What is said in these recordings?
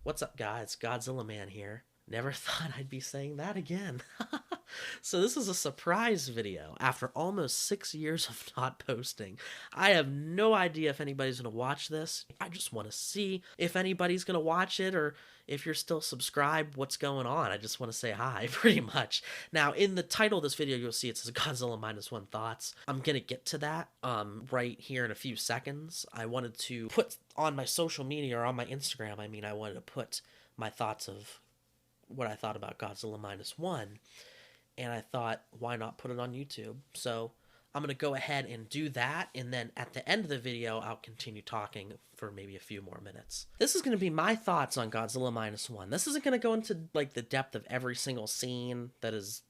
What's up, guys? Godzilla Man here. Never thought I'd be saying that again. So this is a surprise video after almost 6 years of not posting. I have no idea if anybody's going to watch this. I just want to see if anybody's going to watch it, or if you're still subscribed, what's going on. I just want to say hi, pretty much. Now, in the title of this video, you'll see it says Godzilla Minus One Thoughts. I'm going to get to that right here in a few seconds. I wanted to put on my social media, or on my Instagram, I wanted to put my thoughts of what I thought about Godzilla Minus One, and I thought, why not put it on YouTube? So I'm going to go ahead and do that, and then at the end of the video, I'll continue talking for maybe a few more minutes. This is going to be my thoughts on Godzilla Minus One. This isn't going to go into like the depth of every single scene that's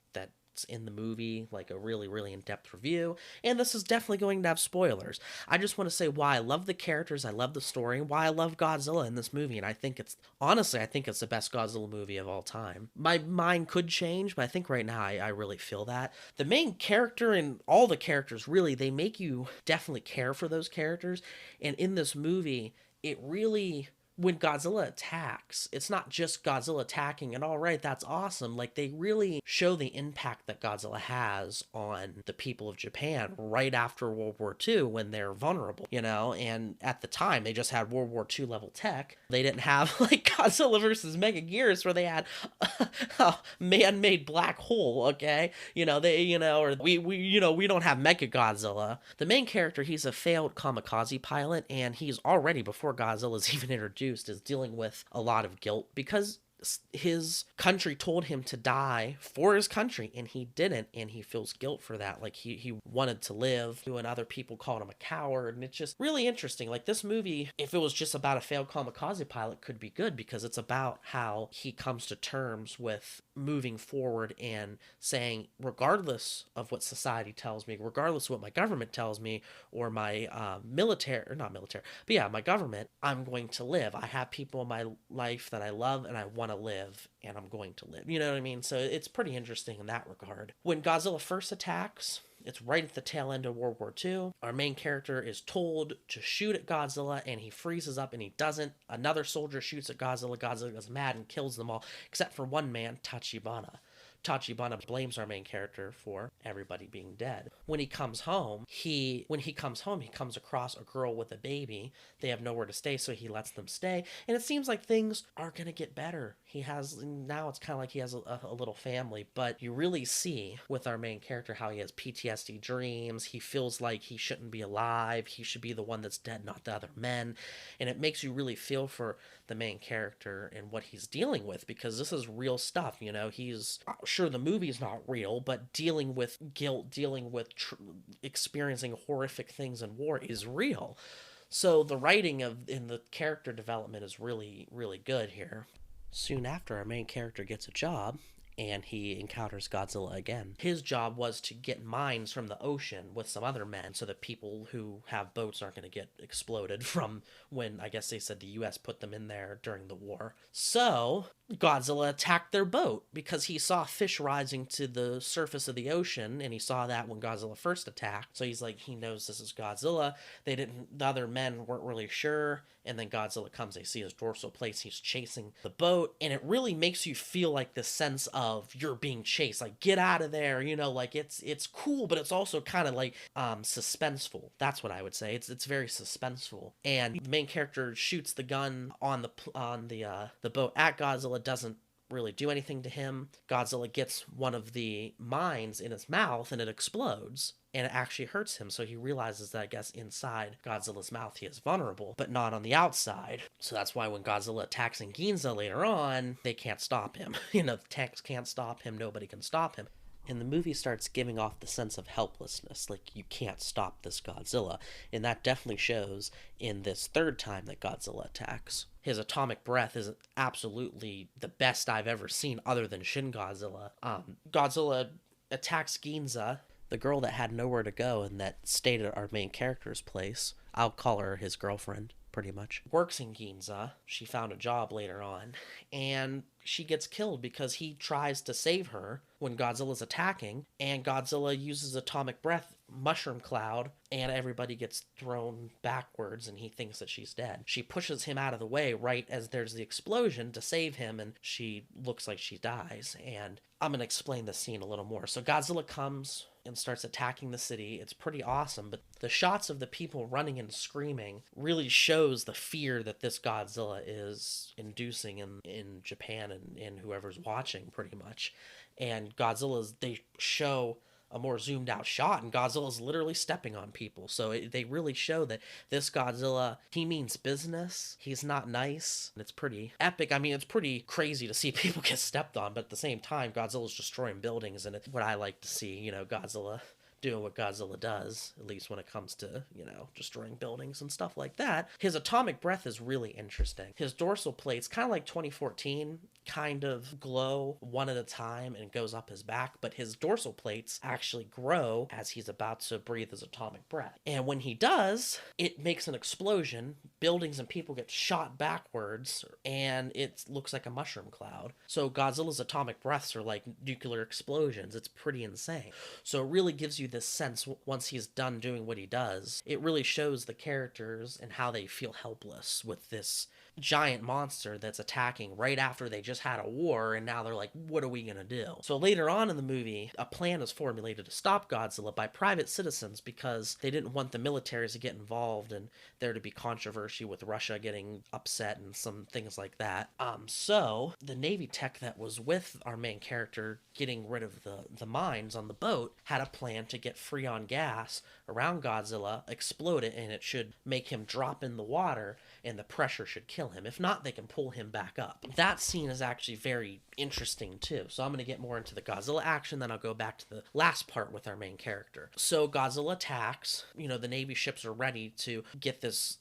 in the movie, like a really in-depth review, and this is definitely going to have spoilers. I just want to say why I love the characters, I love the story, why I love Godzilla in this movie, and I think it's the best Godzilla movie of all time. My mind could change, but I think right now I really feel that. The main character and all the characters, really, they make you definitely care for those characters, and in this movie, it really, when Godzilla attacks, it's not just Godzilla attacking and all right, that's awesome. Like, they really show the impact that Godzilla has on the people of Japan right after World War II when they're vulnerable, and at the time they just had World War II level tech. They didn't have like Godzilla versus Megaguirus where they had a man-made black hole, okay? Or we don't have Mega Godzilla. The main character, he's a failed kamikaze pilot, and he's already, before Godzilla's even introduced, is dealing with a lot of guilt because his country told him to die for his country and he didn't, and he feels guilt for that. Like, he wanted to live, and other people called him a coward, and it's just really interesting. Like, this movie, if it was just about a failed kamikaze pilot, could be good because it's about how he comes to terms with moving forward and saying, regardless of what society tells me, regardless of what my government tells me, or my military, or not military, but yeah, my government, I'm going to live. I have people in my life that I love and I want to live, and I'm going to live. You know what I mean? So it's pretty interesting in that regard. When Godzilla first attacks, it's right at the tail end of World War II. Our main character is told to shoot at Godzilla, and he freezes up and he doesn't. Another soldier shoots at Godzilla. Godzilla goes mad and kills them all, except for one man, Tachibana. Tachibana blames our main character for everybody being dead. When he comes home, he comes across a girl with a baby. They have nowhere to stay, so he lets them stay. And it seems like things are going to get better. Now it's kind of like he has a little family, but you really see with our main character how he has PTSD dreams. He feels like he shouldn't be alive. He should be the one that's dead, not the other men. And it makes you really feel for the main character and what he's dealing with, because this is real stuff. He's sure the movie's not real, but dealing with guilt, dealing with experiencing horrific things in war is real. So the writing in the character development is really good here. Soon after, our main character gets a job, and he encounters Godzilla again. His job was to get mines from the ocean with some other men so that people who have boats aren't going to get exploded from when, I guess they said, the US put them in there during the war. So Godzilla attacked their boat because he saw fish rising to the surface of the ocean, and he saw that when Godzilla first attacked. So he's like, he knows this is Godzilla. The other men weren't really sure, and then Godzilla comes, they see his dorsal plates, he's chasing the boat, and it really makes you feel like this sense of you're being chased, like, get out of there, like it's cool, but it's also kind of like suspenseful. That's what I would say. It's very suspenseful. And the main character shoots the gun on the boat at Godzilla, doesn't really do anything to him. Godzilla gets one of the mines in his mouth and it explodes, and it actually hurts him. So he realizes that, I guess, inside Godzilla's mouth he is vulnerable, but not on the outside. So that's why when Godzilla attacks in Ginza later on, they can't stop him. The tanks can't stop him, nobody can stop him. And the movie starts giving off the sense of helplessness, like, you can't stop this Godzilla. And that definitely shows in this third time that Godzilla attacks. His atomic breath is absolutely the best I've ever seen, other than Shin Godzilla. Godzilla attacks Ginza, the girl that had nowhere to go and that stayed at our main character's place. I'll call her his girlfriend, pretty much. Works in Ginza. She found a job later on, and she gets killed because he tries to save her when Godzilla's attacking, and Godzilla uses atomic breath mushroom cloud, and everybody gets thrown backwards and he thinks that she's dead. She pushes him out of the way right as there's the explosion to save him, and she looks like she dies. And I'm going to explain the scene a little more. So Godzilla comes and starts attacking the city. It's pretty awesome, but the shots of the people running and screaming really shows the fear that this Godzilla is inducing in Japan and whoever's watching, pretty much. And they show a more zoomed out shot, and Godzilla's literally stepping on people. So they really show that this Godzilla, he means business. He's not nice. It's pretty epic. I mean, it's pretty crazy to see people get stepped on, but at the same time, Godzilla's destroying buildings, and it's what I like to see, Godzilla doing what Godzilla does, at least when it comes to, destroying buildings and stuff like that. His atomic breath is really interesting. His dorsal plates, kind of like 2014, kind of glow one at a time and goes up his back, but his dorsal plates actually grow as he's about to breathe his atomic breath. And when he does, it makes an explosion. Buildings and people get shot backwards, and it looks like a mushroom cloud. So Godzilla's atomic breaths are like nuclear explosions. It's pretty insane. So it really gives you this sense, once he's done doing what he does, it really shows the characters and how they feel helpless with this giant monster that's attacking right after they just had a war, and now they're like, what are we gonna do? So later on in the movie, a plan is formulated to stop Godzilla by private citizens because they didn't want the militaries to get involved and there to be controversy with Russia getting upset and some things like that. So the Navy tech that was with our main character getting rid of the mines on the boat had a plan to get Freon gas around Godzilla, explode it, and it should make him drop in the water, and the pressure should kill him. If not, they can pull him back up. That scene is actually very interesting too. So I'm going to get more into the Godzilla action, then I'll go back to the last part with our main character. So Godzilla attacks. The Navy ships are ready to get this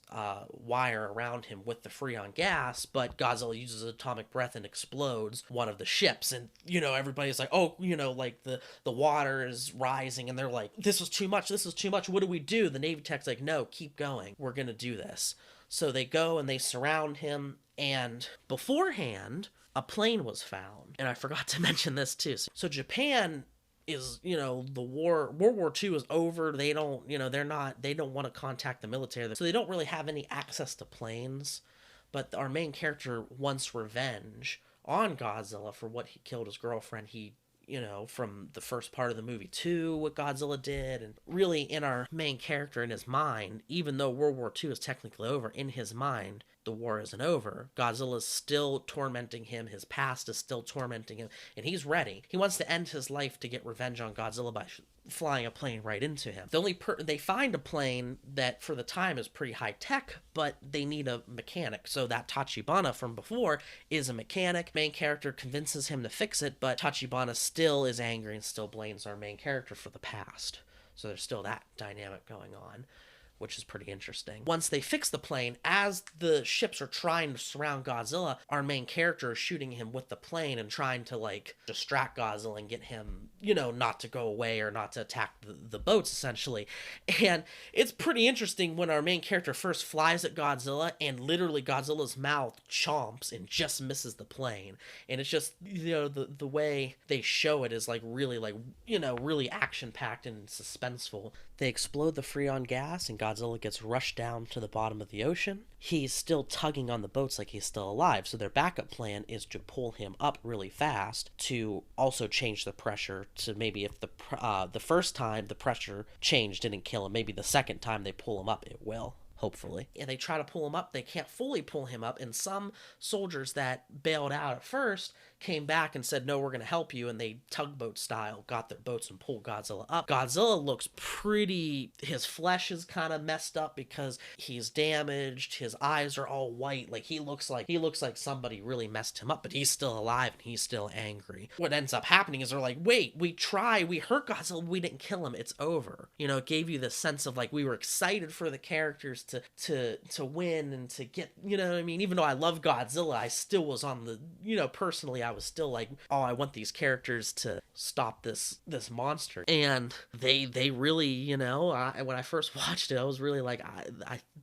wire around him with the Freon gas, but Godzilla uses atomic breath and explodes one of the ships. And, everybody's like, oh, like the water is rising, and they're like, this is too much, what do we do? The Navy tech's like, no, keep going. We're going to do this. So they go and they surround him, and beforehand, a plane was found. And I forgot to mention this too. So Japan is, the World War II is over. They don't, they don't want to contact the military. So they don't really have any access to planes. But our main character wants revenge on Godzilla for what he killed his girlfriend. He from the first part of the movie too, what Godzilla did. And really, in our main character, in his mind, even though World War II is technically over, in his mind, the war isn't over. Godzilla's still tormenting him. His past is still tormenting him. And he's ready. He wants to end his life to get revenge on Godzilla by flying a plane right into him. They find a plane that for the time is pretty high tech, but they need a mechanic. So that Tachibana from before is a mechanic. Main character convinces him to fix it, but Tachibana still is angry and still blames our main character for the past. So there's still that dynamic going on, which is pretty interesting. Once they fix the plane, as the ships are trying to surround Godzilla, our main character is shooting him with the plane and trying to, distract Godzilla and get him, not to go away or not to attack the boats, essentially. And it's pretty interesting when our main character first flies at Godzilla, and literally Godzilla's mouth chomps and just misses the plane. And it's just, the way they show it is, really action-packed and suspenseful. They explode the Freon gas, and Godzilla gets rushed down to the bottom of the ocean. He's still tugging on the boats like he's still alive, so their backup plan is to pull him up really fast to also change the pressure to maybe if the first time the pressure change didn't kill him, maybe the second time they pull him up, it will. Hopefully. And they try to pull him up. They can't fully pull him up. And some soldiers that bailed out at first came back and said, no, we're going to help you. And they tugboat style got their boats and pulled Godzilla up. Godzilla looks his flesh is kind of messed up because he's damaged. His eyes are all white. He looks like somebody really messed him up, but he's still alive and he's still angry. What ends up happening is they're like, wait, we hurt Godzilla, we didn't kill him. It's over. It gave you this sense of we were excited for the characters to win and to get, even though I love Godzilla, I still was on the, personally, I was still like, oh, I want these characters to stop this monster. And they really, when I first watched it, I was really like,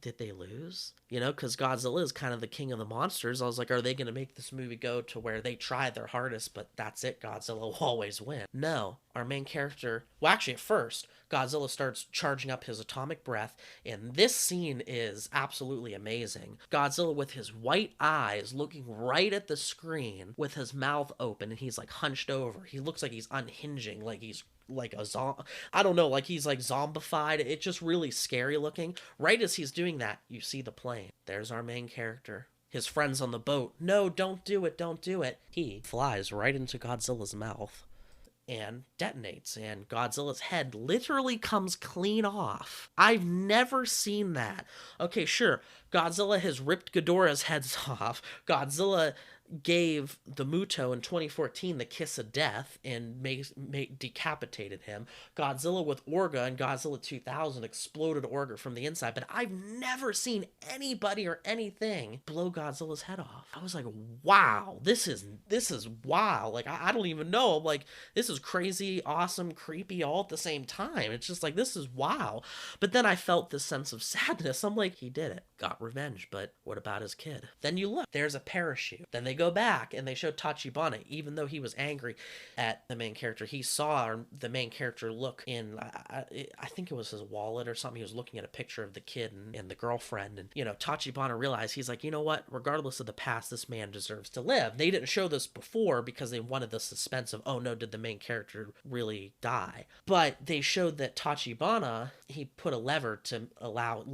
did they lose? You know, because Godzilla is kind of the king of the monsters. I was like, are they going to make this movie go to where they try their hardest, but that's it? Godzilla will always win. No, our main character, well, actually, at first, Godzilla starts charging up his atomic breath, and this scene is absolutely amazing. Godzilla with his white eyes looking right at the screen with his mouth open, and he's like hunched over. He looks like he's unhinging, like he's like a zombie. I don't know, like he's like zombified. It's just really scary looking. Right as he's doing that, you see the plane. There's our main character. His friends on the boat. No, don't do it, don't do it. He flies right into Godzilla's mouth and detonates, and Godzilla's head literally comes clean off. I've never seen that. Okay, sure, Godzilla has ripped Ghidorah's heads off. Godzilla gave the Muto in 2014 the kiss of death and decapitated him. Godzilla with Orga and Godzilla 2000 exploded Orga from the inside, but I've never seen anybody or anything blow Godzilla's head off. I was like, wow, this is wow. Like, I don't even know. I'm like, this is crazy, awesome, creepy all at the same time. It's just like, this is wow. But then I felt this sense of sadness. I'm like, he did it, got revenge, but what about his kid? Then you look, there's a parachute. Then they go back and they show Tachibana. Even though he was angry at the main character, he saw the main character look in, I think it was his wallet or something. He was looking at a picture of the kid and the girlfriend, and, you know, Tachibana realized, he's like, you know what, regardless of the past, this man deserves to live. They didn't show this before because they wanted the suspense of, oh no, did the main character really die? But they showed that Tachibana, he put a lever to allow,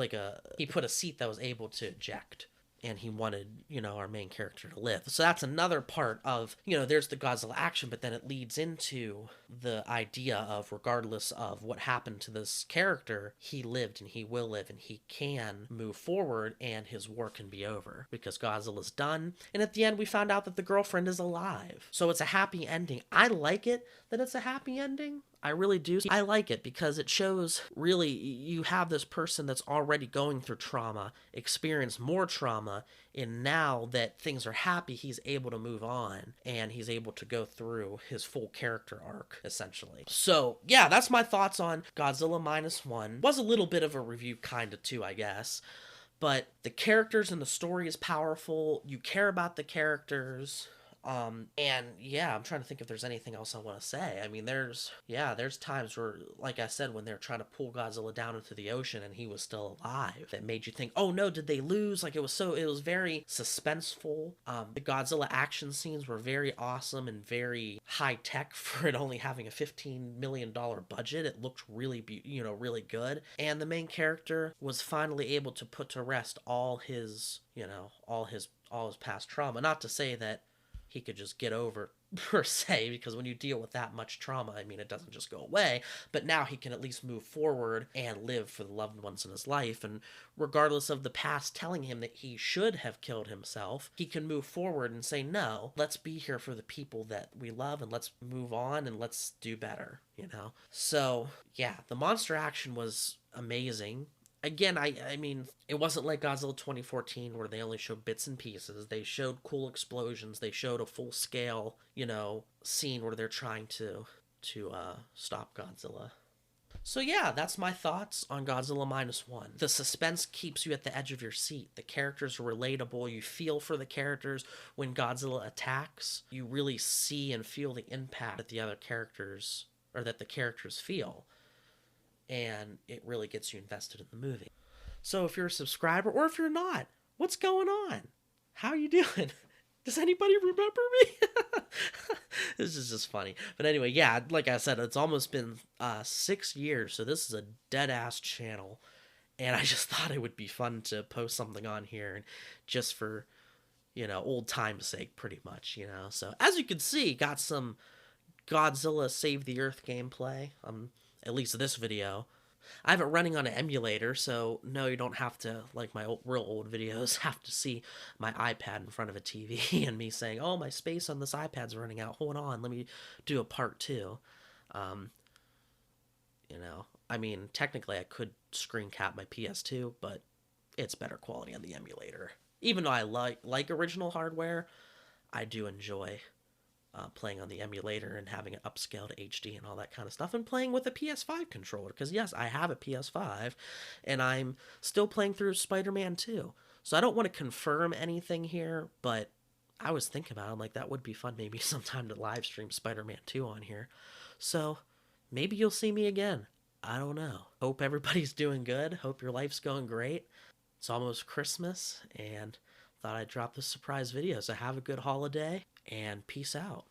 he put a seat that was able to eject, and he wanted, you know, our main character to live. So that's another part of, you know, there's the Godzilla action, but then it leads into the idea of, regardless of what happened to this character, he lived and he will live and he can move forward and his war can be over because Godzilla's done. And at the end, we found out that the girlfriend is alive. So it's a happy ending. I like it that it's a happy ending. I really do. I like it because it shows, really, you have this person that's already going through trauma, experienced more trauma, and now that things are happy, he's able to move on, and he's able to go through his full character arc, essentially. So, yeah, that's my thoughts on Godzilla Minus One. Was a little bit of a review, kind of, too, I guess. But the characters and the story is powerful. You care about the characters. And yeah, I'm trying to think if there's anything else I want to say. I mean, there's times where, like I said, when they're trying to pull Godzilla down into the ocean and he was still alive, that made you think, oh no, did they lose? Like, it was very suspenseful. The Godzilla action scenes were very awesome and very high tech for it only having a $15 million budget. It looked really, really good. And the main character was finally able to put to rest all his past trauma. Not to say that he could just get over, per se, because when you deal with that much trauma, I mean, it doesn't just go away, but now he can at least move forward and live for the loved ones in his life, and regardless of the past telling him that he should have killed himself, he can move forward and say, no, let's be here for the people that we love, and let's move on, and let's do better, you know? So, yeah, the monster action was amazing. Again, I mean, it wasn't like Godzilla 2014 where they only showed bits and pieces. They showed cool explosions. They showed a full-scale, scene where they're trying to stop Godzilla. So yeah, that's my thoughts on Godzilla Minus One. The suspense keeps you at the edge of your seat. The characters are relatable. You feel for the characters when Godzilla attacks. You really see and feel the impact that the other characters, or that the characters feel. And it really gets you invested in the movie. So if you're a subscriber, or if you're not, what's going on? How are you doing? Does anybody remember me? This is just funny. But anyway, yeah, like I said, it's almost been 6 years, so this is a dead-ass channel. And I just thought it would be fun to post something on here, and just for, old time's sake, pretty much, So, as you can see, got some Godzilla Save the Earth gameplay. At least this video. I have it running on an emulator, so no, you don't have to, like my real old videos, have to see my iPad in front of a TV and me saying, oh, my space on this iPad's running out. Hold on, let me do a part 2. I mean, technically I could screen cap my PS2, but it's better quality on the emulator. Even though I like original hardware, I do enjoy playing on the emulator and having it upscaled to HD and all that kind of stuff, and playing with a PS5 controller, because yes, I have a PS5, and I'm still playing through Spider-Man 2. So I don't want to confirm anything here, but I was thinking about it. I'm like, that would be fun maybe sometime to live stream Spider-Man 2 on here. So maybe you'll see me again. I don't know. Hope everybody's doing good. Hope your life's going great. It's almost Christmas, and thought I'd drop this surprise video. So have a good holiday, and peace out.